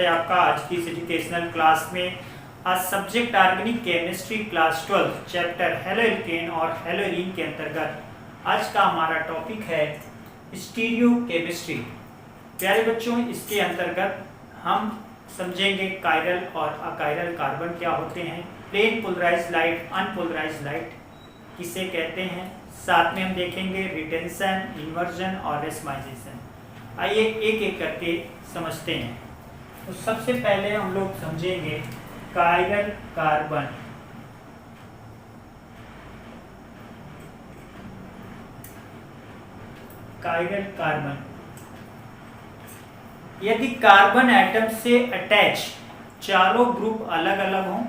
आपका आज की इस एजुकेशनल क्लास में। आज subject organic chemistry class 12 chapter haloalkane और हेलोरीन के अंतर्गत आज का हमारा टॉपिक है स्टीरियो केमिस्ट्री। प्यारे बच्चों, इसके अंतर्गत हम समझेंगे कायरल और अकायरल कार्बन क्या होते हैं, plane polarised light, unpolarised light किसे कहते हैं, साथ में हम देखेंगे रिटेंशन, इन्वर्जन और रेसमाइजेशन। आइए एक एक करके समझते हैं। तो सबसे पहले हम लोग समझेंगे कायरल कार्बन। कायरल कार्बन, यदि कार्बन एटम से अटैच चारों ग्रुप अलग अलग हों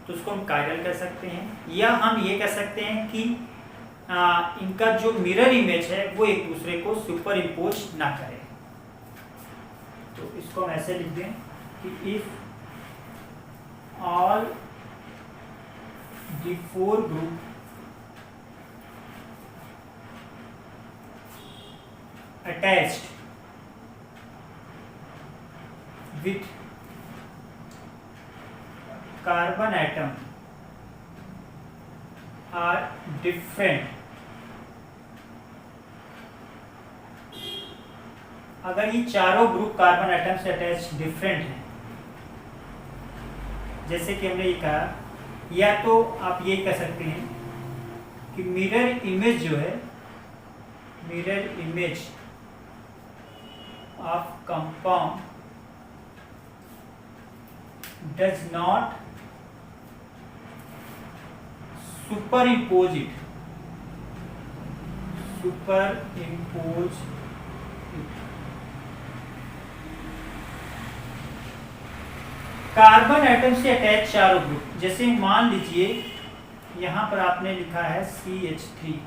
तो उसको हम कायरल कह सकते हैं, या हम ये कह सकते हैं कि इनका जो मिरर इमेज है वो एक दूसरे को सुपर इम्पोज ना करे। तो इसको हम ऐसे लिख दें कि if all the four group attached with carbon atom are different, अगर ये चारों ग्रुप कार्बन एटम से अटैच डिफरेंट हैं, जैसे कि हमने ये कहा, या तो आप ये कह सकते हैं कि मिरर इमेज जो है, mirror image of compound does not superimpose it, superimpose it। Carbon atom से अटैच चारों ग्रुप, जैसे मान लीजिए यहाँ पर आपने लिखा है CH3,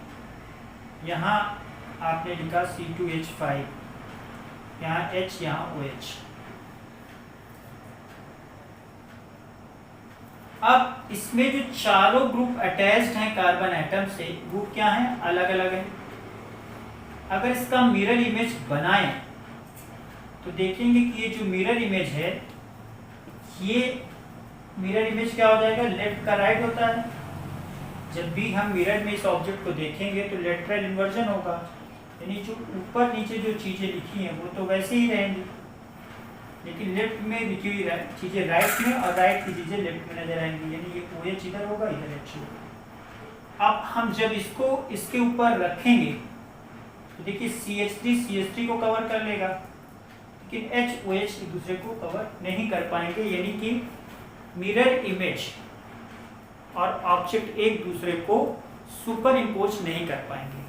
यहाँ आपने लिखा C2H5, यहाँ H, यहाँ OH। अब इसमें जो चारों ग्रुप अटैच्ड हैं कार्बन एटम से, वो क्या हैं, अलग अलग हैं। अगर इसका मिरर इमेज बनाएं तो देखेंगे कि ये जो मिरर इमेज है, ये मिरर इमेज क्या हो जाएगा, लेफ्ट का राइट होता है। जब भी हम मिरर में इस ऑब्जेक्ट को देखेंगे तो लेटरल इन्वर्जन होगा, यानी जो ऊपर नीचे जो चीजें लिखी हैं वो तो वैसे ही रहेंगी, लेकिन लेफ्ट में लिखी हुई चीजें राइट में और राइट की चीजें लेफ्ट में नजर आएंगी, यानी ये OH इधर होगा, इधर H होगा। अब हम जब इसको इसके ऊपर रखेंगे तो देखिए CH3 को कवर कर लेगा, लेकिन H OH एक दूसरे को कवर नहीं कर पाएंगे, यानी कि मिरर इमेज और ऑब्जेक्ट एक दूसरे को सुपर इम्पोज नहीं कर पाएंगे।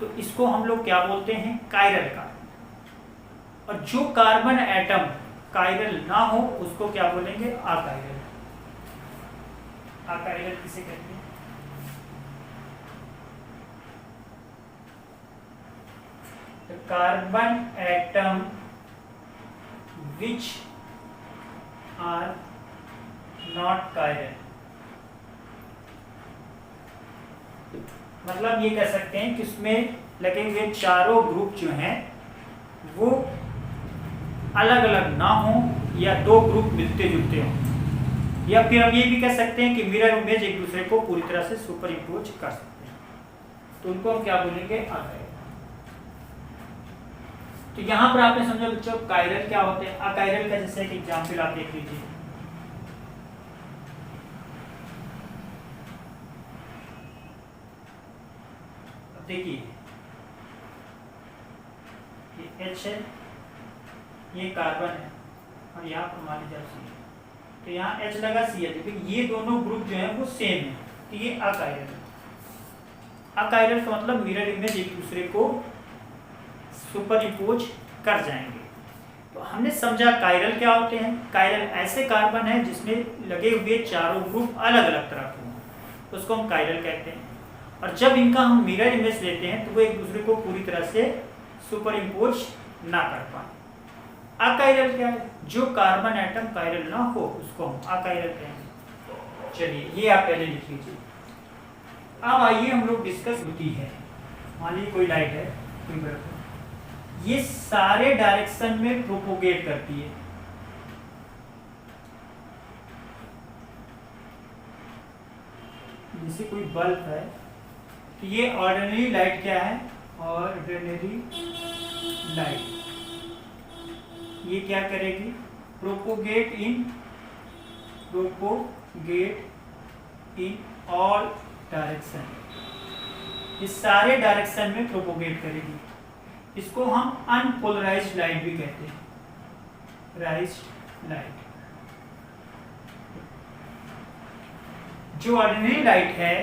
तो इसको हम लोग क्या बोलते हैं, कायरल कार्बन। और जो कार्बन एटम कायरल ना हो उसको क्या बोलेंगे, अकायरल। अकायरल किसे कहते हैं, carbon atom which are not chiral. मतलब ये कह सकते हैं कि उसमें लगे हुए चारों ग्रुप जो हैं वो अलग अलग ना हो, या दो ग्रुप मिलते जुलते हों, या फिर हम ये भी कह सकते हैं कि मिरर इमेज एक दूसरे को पूरी तरह से सुपर इम्पोज कर सकते हैं, तो उनको हम क्या बोलेंगे, अकायरल। तो यहाँ पर आपने समझा बच्चों कायरल क्या होते हैं। अकायरल का जैसे एक एग्जाम्पल आप देख लीजिए, देखिए ये H है, ये कार्बन है, और यहाँ पर मान लीजिए C है, तो यहाँ H लगा C है, लेकिन ये दोनों ग्रुप जो है वो सेम है, तो ये अकायरल है। अकायरल का मतलब मिरर इमेज एक दूसरे को सुपर इम्पोज कर जाएंगे। तो हमने समझा कायरल क्या होते हैं। कायरल ऐसे कार्बन है जिसमें लगे हुए चारों ग्रुप अलग अलग तरह के हों, उसको हम कायरल कहते हैं। और जब इनका हम मिरर इमेज लेते हैं तो वो एक दूसरे को पूरी तरह से सुपर इम्पोज ना कर पाए। अकायरल क्या है, जो कार्बन एटम कायरल ना हो उसको हम अकायरल कहेंगे। चलिए ये आप पहले लिख लीजिए। अब आइए हम लोग डिस्कस होती है। मान लीजिए कोई लाइट है, कोई बल्ब, ये सारे डायरेक्शन में प्रोपोगेट करती है। जैसे कोई बल्ब है तो ये ऑर्डिनरी लाइट क्या है, ऑर्डिनरी लाइट ये क्या करेगी, प्रोपोगेट इन ऑल डायरेक्शन, इस सारे डायरेक्शन में प्रोपोगेट करेगी। इसको हम अनपोलराइज्ड लाइट भी कहते हैं, पोलराइज्ड लाइट। जो ऑर्डिनरी लाइट है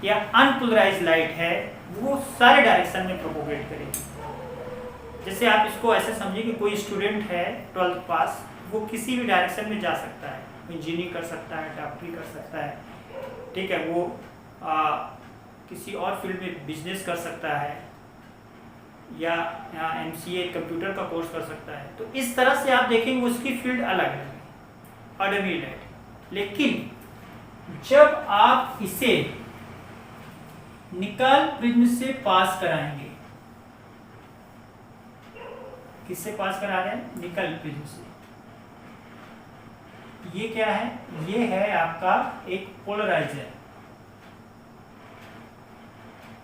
या अनपोलराइज्ड लाइट है वो सारे डायरेक्शन में प्रोपोगेट करेगी। जैसे आप इसको ऐसे समझिए कि कोई स्टूडेंट है 12th पास, वो किसी भी डायरेक्शन में जा सकता है, इंजीनियरिंग कर सकता है, डॉक्टरी कर सकता है, ठीक है, वो किसी और फील्ड में बिजनेस कर सकता है या MCA कंप्यूटर का कोर्स कर सकता है। तो इस तरह से आप देखेंगे उसकी फील्ड अलग है, ऑर्डिनरी लाइट। लेकिन जब आप इसे निकाल प्रिज्म से पास कराएंगे, किससे पास करा रहे हैं, निकाल प्रिज्म से, ये क्या है, ये है आपका एक पोलराइजर।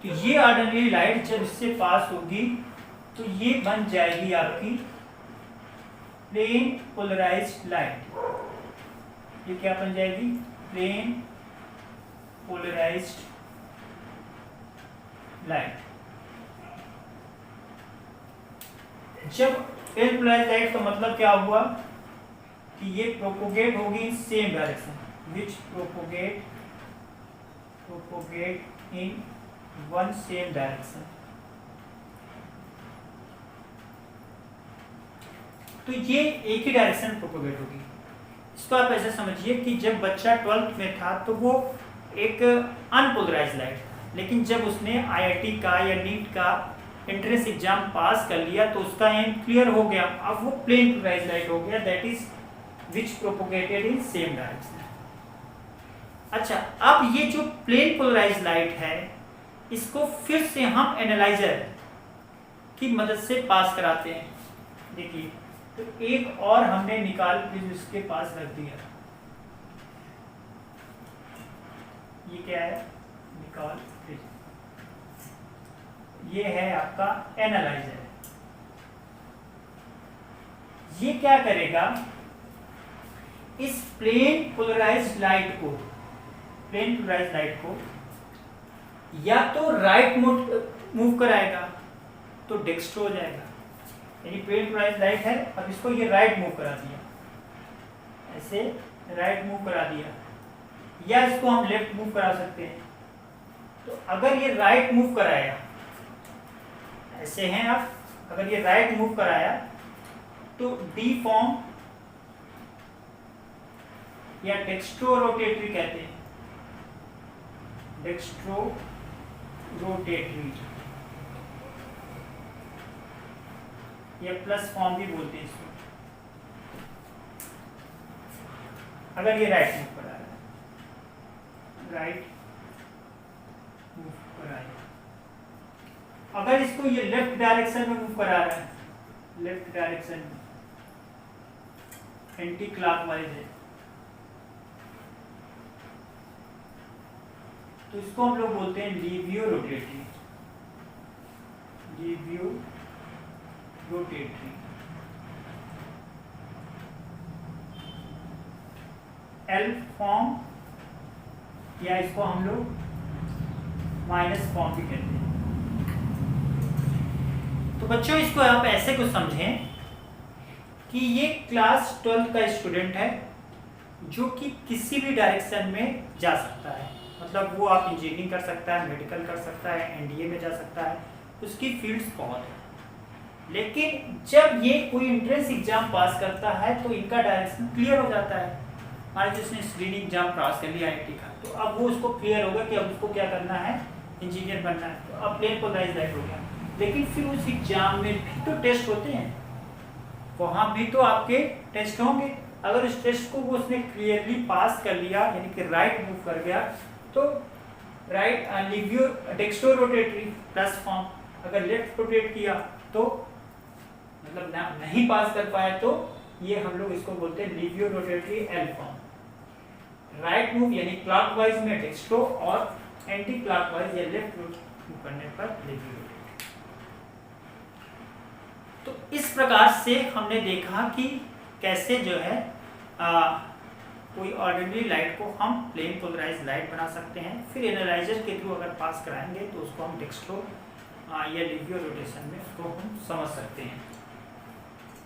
तो ये ऑर्डिनरी लाइट जब इससे पास होगी तो ये बन जाएगी आपकी प्लेन पोलराइज्ड लाइट। ये क्या बन जाएगी, प्लेन पोलराइज्ड लाइट। जब प्लेन पोलराइज्ड लाइट का मतलब क्या हुआ कि ये प्रोपोगेट होगी in same direction, which propagate in one same direction. तो ये एक ही डायरेक्शन में प्रोपोगेट होगी। इसको आप ऐसे समझिए कि जब बच्चा 12th में था तो वो एक अनपोलराइज्ड लाइट था, लेकिन जब उसने IIT का या नीट का एंट्रेंस एग्जाम पास कर लिया तो उसका एम क्लियर हो गया, अब वो प्लेन पोलराइज्ड लाइट हो गया, that is which propagated in same direction. अच्छा, अब ये जो प्लेन पोलराइज्ड लाइट है इसको फिर से हम एनालाइजर की मदद से पास कराते हैं। देखिए, तो एक और हमने निकाल प्रिज्म इसके पास रख दिया, ये क्या है, निकाल प्रिज्म, ये है आपका एनालाइजर। ये क्या करेगा, इस प्लेन पोलराइज्ड लाइट को या तो राइट मूव कराएगा तो डेक्स्ट्रो हो जाएगा, यानी प्लेन पोलराइज्ड लाइट है, अब इसको ये राइट मूव करा दिया, ऐसे राइट मूव करा दिया, या इसको हम लेफ्ट मूव करा सकते हैं। तो अगर ये राइट मूव कराया, ऐसे हैं आप, अगर ये राइट मूव कराया तो डी फॉर्म या डेक्स्ट्रो रोटेटरी कहते हैं, डेक्स्ट्रो रोटेटरी या प्लस फॉर्म भी बोलते हैं इसको। अगर ये राइट मूव करा रहा है, राइट मूव कराया, अगर इसको ये लेफ्ट डायरेक्शन में मूव करा रहा है, लेफ्ट डायरेक्शन में एंटी क्लॉकवाइज है, तो इसको हम लोग बोलते हैं laevo rotatory, लीवियो rotatory. L form या इसको हम लोग माइनस फॉर्म भी कहते हैं। तो बच्चों, इसको आप ऐसे कुछ समझें कि ये क्लास 12 का स्टूडेंट है जो कि किसी भी डायरेक्शन में जा सकता है, मतलब वो आप इंजीनियरिंग कर सकता है, मेडिकल कर सकता है, NDA में जा सकता है, उसकी फील्ड्स बहुत है। लेकिन जब ये कोई एंट्रेंस एग्जाम पास करता है तो इनका डायरेक्शन क्लियर हो जाता है। मान लीजिए उसने स्क्रीनिंग एग्जाम पास कर लिया IIT का, तो अब वो उसको क्लियर होगा कि अब उसको क्या करना है, इंजीनियर बनना है, तो अब प्लेन पोलराइज्ड लाइट हो गया। लेकिन फिर उस एग्जाम में भी तो टेस्ट होते हैं, वहाँ भी तो आपके टेस्ट होंगे। अगर उस टेस्ट को वो उसने क्लियरली पास कर लिया, यानी कि राइट मूव कर गया, तो right laevo dextro rotatory plus form, अगर लेफ्ट रोटेट किया तो मतलब नहीं पास कर पाया तो ये हम लोग इसको बोलते हैं laevo rotatory L form, right move यानी क्लॉकवाइज में डेक्स्ट्रो और एंटी क्लॉकवाइज या लेफ्ट मूव करने पर लेगी रोटेट। तो इस प्रकार से हमने देखा कि कैसे जो है कोई ऑर्डिनरी लाइट को हम प्लेन पोलराइज लाइट बना सकते हैं। फिर एनालाइजर के थ्रू अगर पास कराएंगे तो उसको हम डेक्स्ट्रो या लिवियो रोटेशन में उसको हम समझ सकते हैं।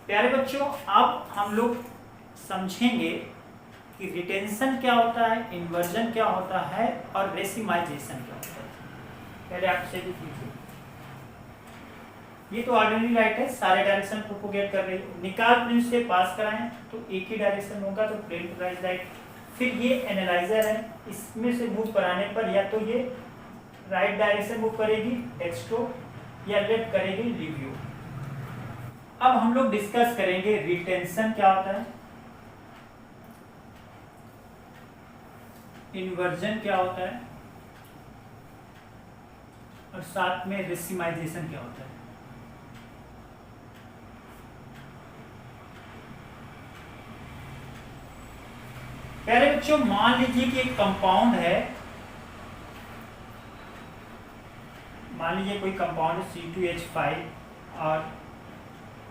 प्यारे बच्चों, अब हम लोग समझेंगे कि रिटेंशन क्या होता है, इन्वर्जन क्या होता है और रेसिमाइजेशन क्या होता है। पहले आपसे भी कीजिए। ये तो ऑर्डिनरी लाइट है, सारे डायरेक्शन प्रोपोगेट कर रही है। निकाल प्लेन से पास कराएं तो एक ही डायरेक्शन होगा, तो प्लेन पोलराइज लाइट। फिर ये एनालाइजर है, इसमें से मूव कराने पर या तो ये राइट डायरेक्शन मूव करेगी डेक्स्ट्रो या लेफ्ट करेगी लिवियो। अब हम लोग डिस्कस करेंगे रिटेंशन क्या होता है, इन्वर्जन क्या होता है और साथ में रेसिमाइजेशन क्या होता है। प्यारे बच्चों, मान लीजिए कि एक कंपाउंड है, मान लीजिए कोई कंपाउंड है C2H5 और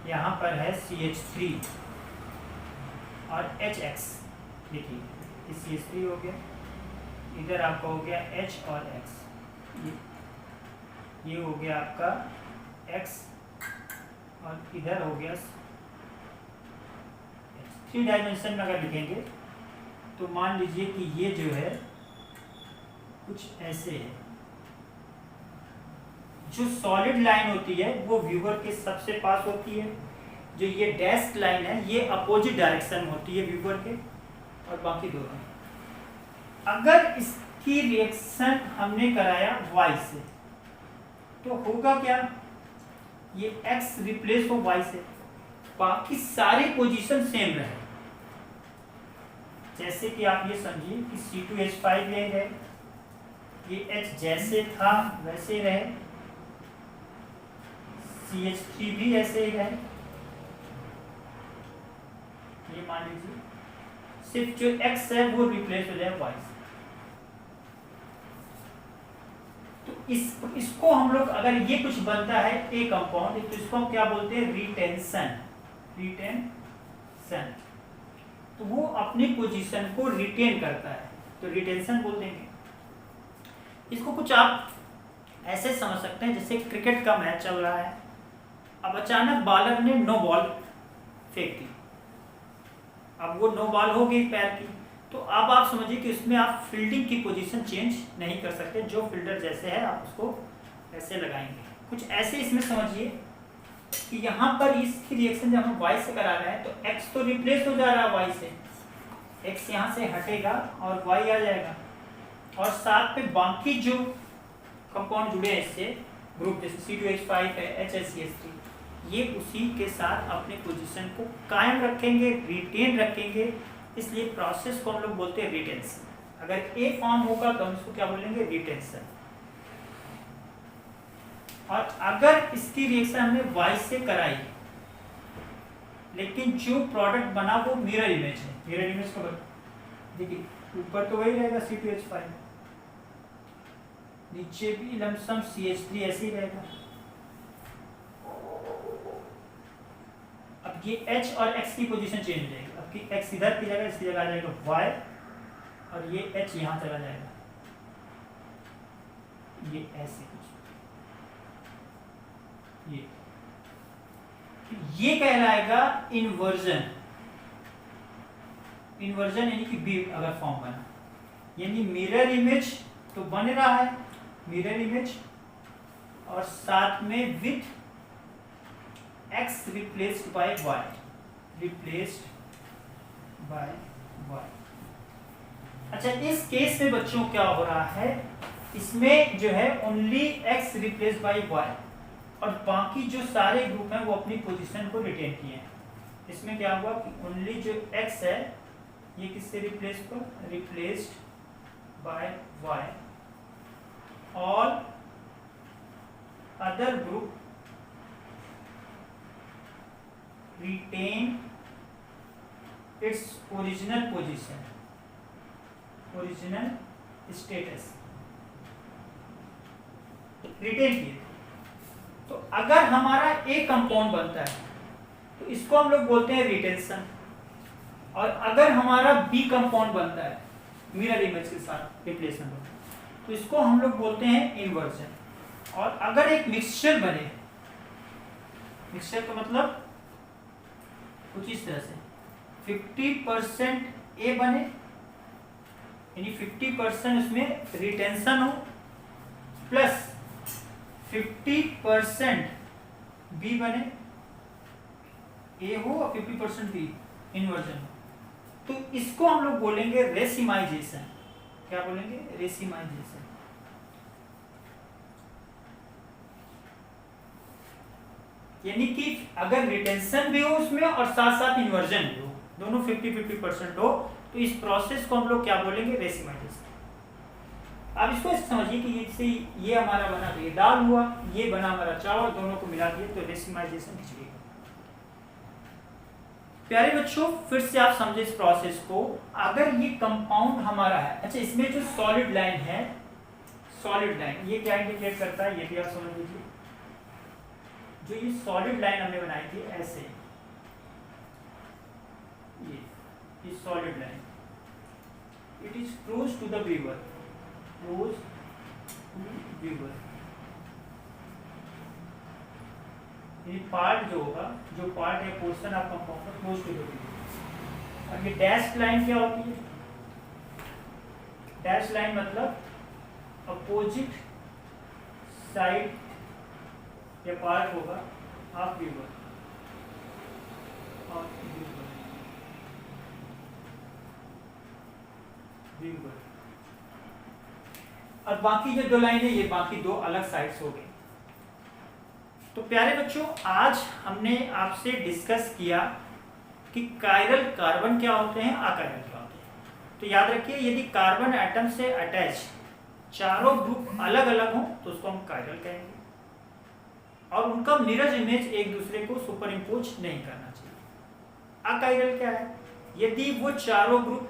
यहाँ पर है CH3 और HX। देखिए ये CH3 हो गया, इधर आपका हो गया H और X, ये हो गया आपका X और इधर हो गया H। 3 डायमेंशन में अगर लिखेंगे तो मान लीजिए कि ये जो है कुछ ऐसे है। जो सॉलिड लाइन होती है वो व्यूअर के सबसे पास होती है, जो ये डैश्ड लाइन है ये अपोजिट डायरेक्शन में होती है व्यूअर के, और बाकी दोनों। अगर इसकी रिएक्शन हमने कराया y से तो होगा क्या, ये x रिप्लेस हो y से, बाकी सारी पोजीशन सेम रहे। जैसे कि आप ये समझिए कि C2H5 यही रहे, ये H जैसे था वैसे रहे, CH3 भी ऐसे ही रहे। ये मान लीजिए सिर्फ जो X है वो रिप्लेस हो जाए Y से। तो इसको हम लोग, अगर ये कुछ बनता है ए कंपाउंड, तो इसको हम क्या बोलते हैं, रिटेंशन। रिटेंशन तो वो अपनी पोजीशन को रिटेन करता है, तो रिटेंशन बोल देंगे इसको। कुछ आप ऐसे समझ सकते हैं जैसे क्रिकेट का मैच चल रहा है, अब अचानक बॉलर ने नो बॉल फेंक दी, अब वो नो बॉल हो गई पैर की, तो अब आप समझिए कि उसमें आप फील्डिंग की पोजीशन चेंज नहीं कर सकते, जो फील्डर जैसे है आप उसको ऐसे लगाएंगे। कुछ ऐसे इसमें समझिए कि यहाँ पर इसकी रिएक्शन जब हम y से करा रहे हैं तो x तो रिप्लेस हो जा रहा है y से, x यहाँ से हटेगा और y आ जाएगा, और साथ में बाकी जो कंपाउंड जुड़े हैं इससे ग्रुप, जैसे C2H5 है, HCH3, ये उसी के साथ अपने पोजीशन को कायम रखेंगे, रिटेन रखेंगे। इसलिए प्रोसेस को हम लोग बोलते हैं रिटेंशन। अगर ए फॉर्म होगा तो हम इसको क्या बोलेंगे, रिटेंशन। और अगर इसकी रिएक्शन हमने y से कराई लेकिन जो प्रोडक्ट बना वो मिरर इमेज है, मिरर इमेज का देखिए ऊपर तो वही रहेगा C2H5, नीचे भी लमसम CH3 ऐसे ही रहेगा। अब ये H और X की पोजीशन चेंज हो जाएगी, अब की X इधर की जगह इसकी जगह आ जाएगा Y, और ये H यहाँ चला जाएगा, ये ऐसे कुछ, ये कहलाएगा इन्वर्जन। इन्वर्जन यानी कि बी अगर फॉर्म बना, यानी मिरर इमेज तो बन रहा है, मिरर इमेज, और साथ में with x replaced by y, replaced by y। अच्छा, इस केस में बच्चों क्या हो रहा है, इसमें जो है only x replaced by y और बाकी जो सारे ग्रुप हैं वो अपनी पोजीशन को रिटेन किए हैं। इसमें क्या हुआ कि ओनली जो x है ये किससे रिप्लेस हुआ, replaced by y, all other group retain its original position, original status retain किए। तो अगर हमारा ए कंपाउंड बनता है तो इसको हम लोग बोलते हैं रिटेंशन, और अगर हमारा बी कंपाउंड बनता है मिरर इमेज के साथ रिप्लेसमेंट होता है तो इसको हम लोग बोलते हैं इन्वर्जन। और अगर एक मिक्सचर बने, मिक्सचर का मतलब कुछ इस तरह से 50% ए बने, यानी 50% उसमें रिटेंशन हो, प्लस 50% बी बने, ए हो और 50% बी इन्वर्जन हो, तो इसको हम लोग बोलेंगे रेसिमाइजेशन। क्या बोलेंगे? रेसिमाइजेशन। यानी कि अगर रिटेंशन भी हो उसमें और साथ साथ इन्वर्जन भी हो, दोनों 50-50% हो, तो इस प्रोसेस को हम लोग क्या बोलेंगे? रेसिमाइजेशन। अब इसको समझिए कि इससे ये हमारा बना तो ये दाल हुआ, ये बना हमारा चावल, दोनों को मिला दिए तो रेसिमाइजेशन खिचड़ी। प्यारे बच्चों, फिर से आप समझे इस प्रोसेस को। अगर ये कंपाउंड हमारा है, अच्छा इसमें जो सॉलिड लाइन है, सॉलिड लाइन ये क्या इंडिकेट करता है, ये भी आप समझ लीजिए। जो ये सॉलिड लाइन हमने बनाई थी ऐसे, ये solid line, it is close to the viewer, close to viewer. ये पार्ट जो होगा, जो पार्ट है portion of compound close to the viewer. और ये डैश लाइन क्या होती है? डैश लाइन मतलब अपोजिट साइड या पार्ट होगा ऑफ वीवर, वीवर। और बाकी जो दो लाइन है ये बाकी दो अलग साइड्स हो गई। तो प्यारे बच्चों, आज हमने आपसे डिस्कस किया कि कायरल कार्बन क्या होते हैं, अकायरल क्या होते हैं। तो याद रखिए, यदि कार्बन एटम से अटैच चारों ग्रुप अलग अलग हों तो उसको हम कायरल कहेंगे, और उनका मिरर इमेज एक दूसरे को सुपर इम्पोज नहीं करना चाहिए। अकायरल क्या है? यदि वो चारों ग्रुप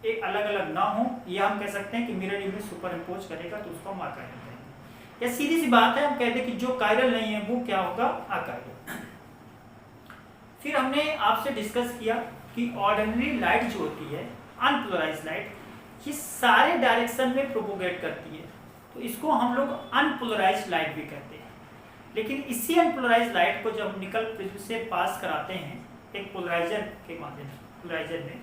एक अलग अलग ना हो, या हम कह सकते हैं कि मिरर इमेज सुपर इम्पोज करेगा, तो उसको हम अकायरल कहेंगे। या सीधी सी बात है, हम कहते हैं कि जो कायरल नहीं है वो क्या होगा? अकायरल। फिर हमने आपसे डिस्कस किया कि ऑर्डिनरी लाइट जो होती है, अनपोलराइज्ड लाइट, ये सारे डायरेक्शन में प्रोपोगेट करती है, तो इसको हम लोग अनपोलराइज्ड लाइट भी कहते हैं। लेकिन इसी अनपोलराइज्ड लाइट को जब हम निकल प्रिज्म से पास कराते हैं एक पोलराइजर के माध्यम से, पोलराइजर में,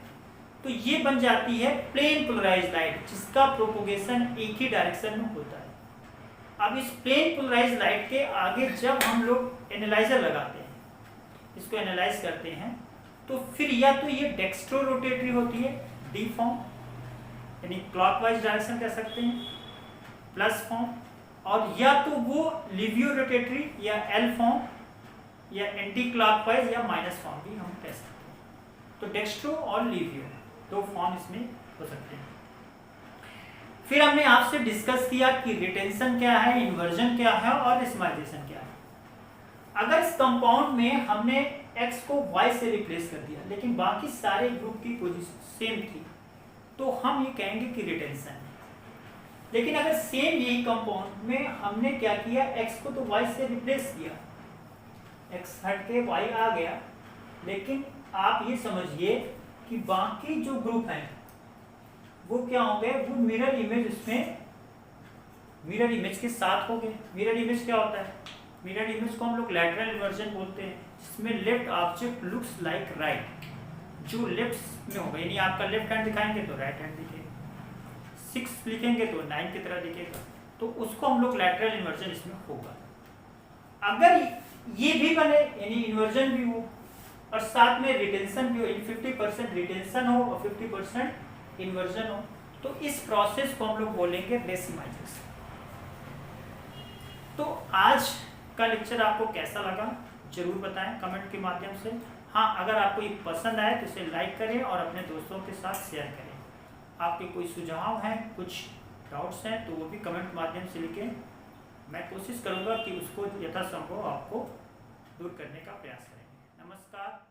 तो ये बन जाती है प्लेन पोलराइज्ड लाइट, जिसका प्रोपोगेशन एक ही डायरेक्शन में होता है। अब इस प्लेन पोलराइज्ड लाइट के आगे जब हम लोग एनालाइजर लगाते हैं, इसको एनालाइज करते हैं, तो फिर या तो ये डेक्स्ट्रो रोटेटरी होती है, डी फॉर्म, यानी क्लॉकवाइज डायरेक्शन कह सकते हैं, प्लस फॉर्म, और या तो वो लिवियो रोटेटरी या एल फॉर्म, या एंटी क्लॉकवाइज या माइनस फॉर्म भी हम कह सकते हैं। तो डेक्स्ट्रो और लिवियो दो फॉर्म इसमें हो सकते हैं। फिर हमने आपसे डिस्कस किया कि रिटेंशन क्या है, इन्वर्जन क्या है और रेसिमाइजेशन क्या है। अगर इस कंपाउंड में हमने X को Y से रिप्लेस कर दिया, लेकिन बाकी सारे ग्रुप की पोजीशन सेम थी, तो हम ये कहेंगे कि रिटेंशन है। लेकिन अगर सेम यही कंपाउंड में हमने क्या किया, X को तो Y से रिप्लेस किया, X हट के Y आ गया, लेकिन आप ये समझिए कि बाकी जो ग्रुप हैं वो क्या हो गए, वो मिरर इमेज, इसमें मिरर इमेज के साथ हो गए। मिरर इमेज क्या होता है? मिरर इमेज को हम लोग लैटरल इन्वर्जन बोलते हैं, जिसमें left object looks like right, जो लेफ्ट में होगा, यानी आपका लेफ्ट हैंड दिखाएंगे तो राइट हैंड दिखेगा, 6 लिखेंगे तो 9 की तरह दिखेगा, तो उसको हम लोग लैटरल इन्वर्जन इसमें होगा। अगर ये भी बने, यानी इन्वर्जन भी हो और साथ में रिटेंशन भी हो, यानी 50% रिटेंशन हो और 50% इन्वर्जन हो, तो इस प्रोसेस को हम लोग बोलेंगे रेसिमाइजेशन। तो आज का लेक्चर आपको कैसा लगा जरूर बताएं कमेंट के माध्यम से। हाँ, अगर आपको ये पसंद आए तो इसे लाइक करें और अपने दोस्तों के साथ शेयर करें। आपके कोई सुझाव हैं, कुछ डाउट्स हैं, तो वो भी कमेंट माध्यम से लिखें। मैं कोशिश करूँगा कि उसको यथासंभव आपको दूर करने का प्रयास करेंगे। नमस्कार।